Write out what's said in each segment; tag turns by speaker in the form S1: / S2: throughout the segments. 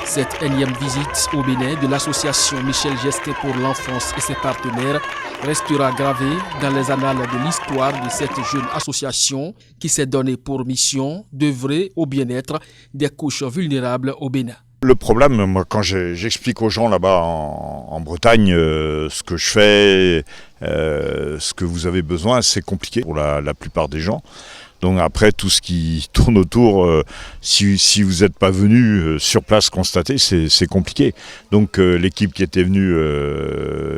S1: Cette énième visite au Bénin de l'association Michel Gestin pour l'enfance et ses partenaires restera gravée dans les annales de l'histoire de cette jeune association qui s'est donnée pour mission d'œuvrer au bien-être des couches vulnérables au Bénin.
S2: Le problème, moi, quand j'explique aux gens là-bas en Bretagne ce que je fais, ce que vous avez besoin, c'est compliqué pour la plupart des gens. Donc après, tout ce qui tourne autour, si vous n'êtes pas venu sur place constater, c'est compliqué. Donc l'équipe qui était venue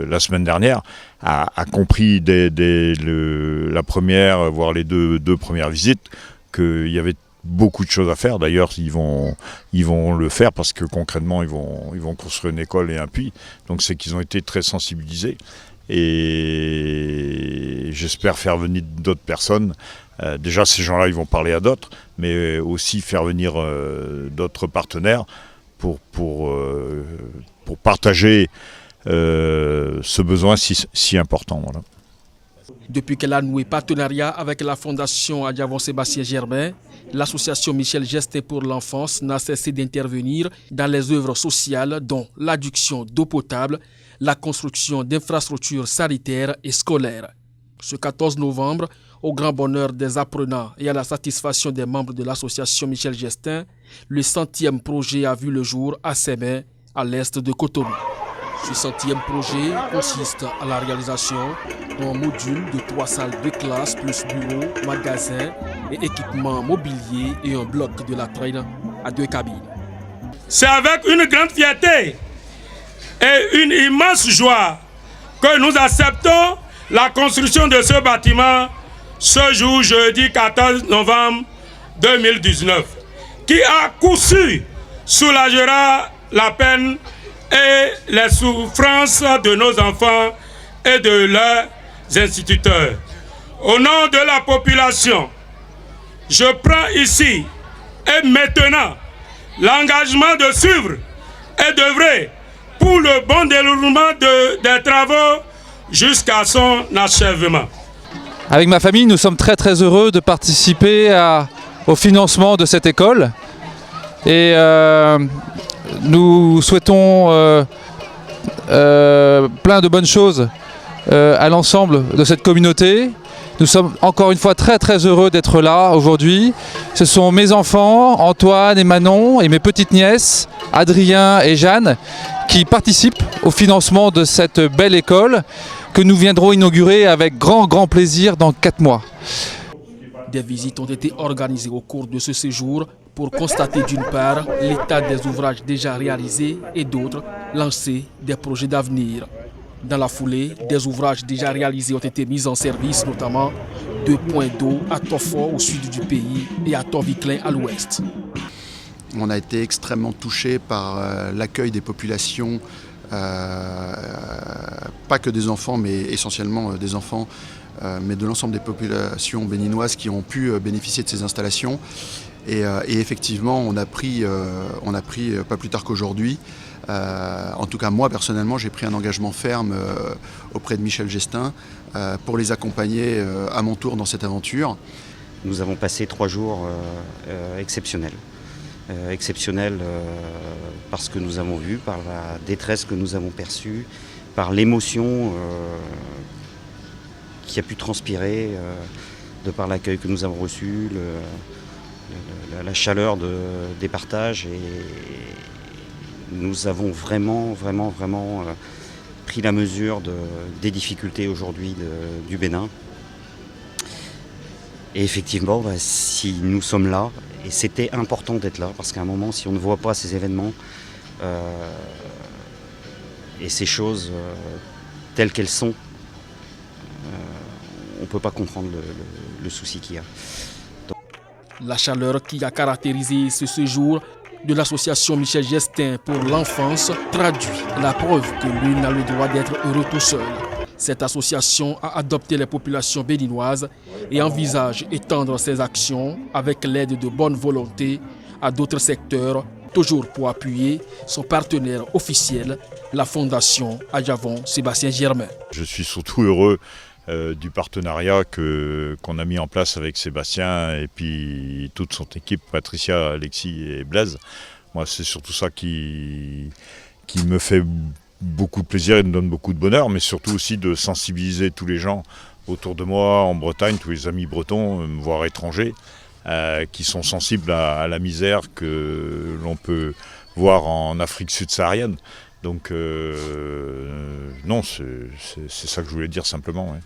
S2: la semaine dernière a compris dès la première, voire les deux premières visites, qu'il y avait beaucoup de choses à faire. D'ailleurs, ils vont le faire parce que concrètement, ils vont construire une école et un puits. Donc c'est qu'ils ont été très sensibilisés. Et j'espère faire venir d'autres personnes. Déjà, ces gens-là, ils vont parler à d'autres, mais aussi faire venir d'autres partenaires pour partager ce besoin si important. Voilà.
S1: Depuis qu'elle a noué partenariat avec la Fondation Adjavon Sébastien Germain, l'association Michel Gestin pour l'enfance n'a cessé d'intervenir dans les œuvres sociales dont l'adduction d'eau potable, la construction d'infrastructures sanitaires et scolaires. Ce 14 novembre, au grand bonheur des apprenants et à la satisfaction des membres de l'association Michel Gestin, le 100e projet a vu le jour à Sémé, à l'est de Cotonou. Ce 100e projet consiste à la réalisation d'un module de 3 salles de classe plus bureaux, magasins et équipements mobiliers et un bloc de latrines à 2 cabines.
S3: C'est avec une grande fierté et une immense joie que nous acceptons la construction de ce bâtiment ce jour, jeudi 14 novembre 2019, qui à coup sûr soulagera la peine et les souffrances de nos enfants et de leurs instituteurs. Au nom de la population, je prends ici et maintenant l'engagement de suivre et d'œuvrer pour le bon déroulement des travaux jusqu'à son achèvement.
S4: Avec ma famille, nous sommes très heureux de participer au financement de cette école et nous souhaitons plein de bonnes choses à l'ensemble de cette communauté. Nous sommes encore une fois très heureux d'être là aujourd'hui. Ce sont mes enfants, Antoine et Manon, et mes petites nièces, Adrien et Jeanne, qui participent au financement de cette belle école que nous viendrons inaugurer avec grand plaisir dans 4 mois.
S1: Des visites ont été organisées au cours de ce séjour pour constater d'une part l'état des ouvrages déjà réalisés et d'autres lancer des projets d'avenir. Dans la foulée, des ouvrages déjà réalisés ont été mis en service, notamment 2 points d'eau à Tofort au sud du pays et à Torviclin à l'ouest.
S5: On a été extrêmement touchés par l'accueil des populations, pas que des enfants, mais essentiellement des enfants, mais de l'ensemble des populations béninoises qui ont pu bénéficier de ces installations. Et effectivement, on a pris pas plus tard qu'aujourd'hui, en tout cas moi personnellement, j'ai pris un engagement ferme auprès de Michel Gestin pour les accompagner à mon tour dans cette aventure.
S6: Nous avons passé 3 jours exceptionnels. Exceptionnels par ce que nous avons vu, par la détresse que nous avons perçue, par l'émotion qui a pu transpirer de par l'accueil que nous avons reçu, la chaleur des partages, et nous avons vraiment pris la mesure des difficultés aujourd'hui du Bénin. Et effectivement, si nous sommes là, et c'était important d'être là, parce qu'à un moment, si on ne voit pas ces événements et ces choses telles qu'elles sont, on ne peut pas comprendre le souci qu'il y a.
S1: La chaleur qui a caractérisé ce séjour de l'association Michel Gestin pour l'enfance traduit la preuve que l'une a le droit d'être heureux tout seul. Cette association a adopté les populations béninoises et envisage étendre ses actions avec l'aide de bonne volonté à d'autres secteurs, toujours pour appuyer son partenaire officiel, la Fondation Adjavon Sébastien Germain.
S2: Je suis surtout heureux du partenariat qu'on a mis en place avec Sébastien et puis toute son équipe, Patricia, Alexis et Blaise. Moi, c'est surtout ça qui me fait beaucoup de plaisir et me donne beaucoup de bonheur, mais surtout aussi de sensibiliser tous les gens autour de moi, en Bretagne, tous les amis bretons, voire étrangers, qui sont sensibles à la misère que l'on peut voir en Afrique subsaharienne. Donc non, c'est ça que je voulais dire simplement. Ouais.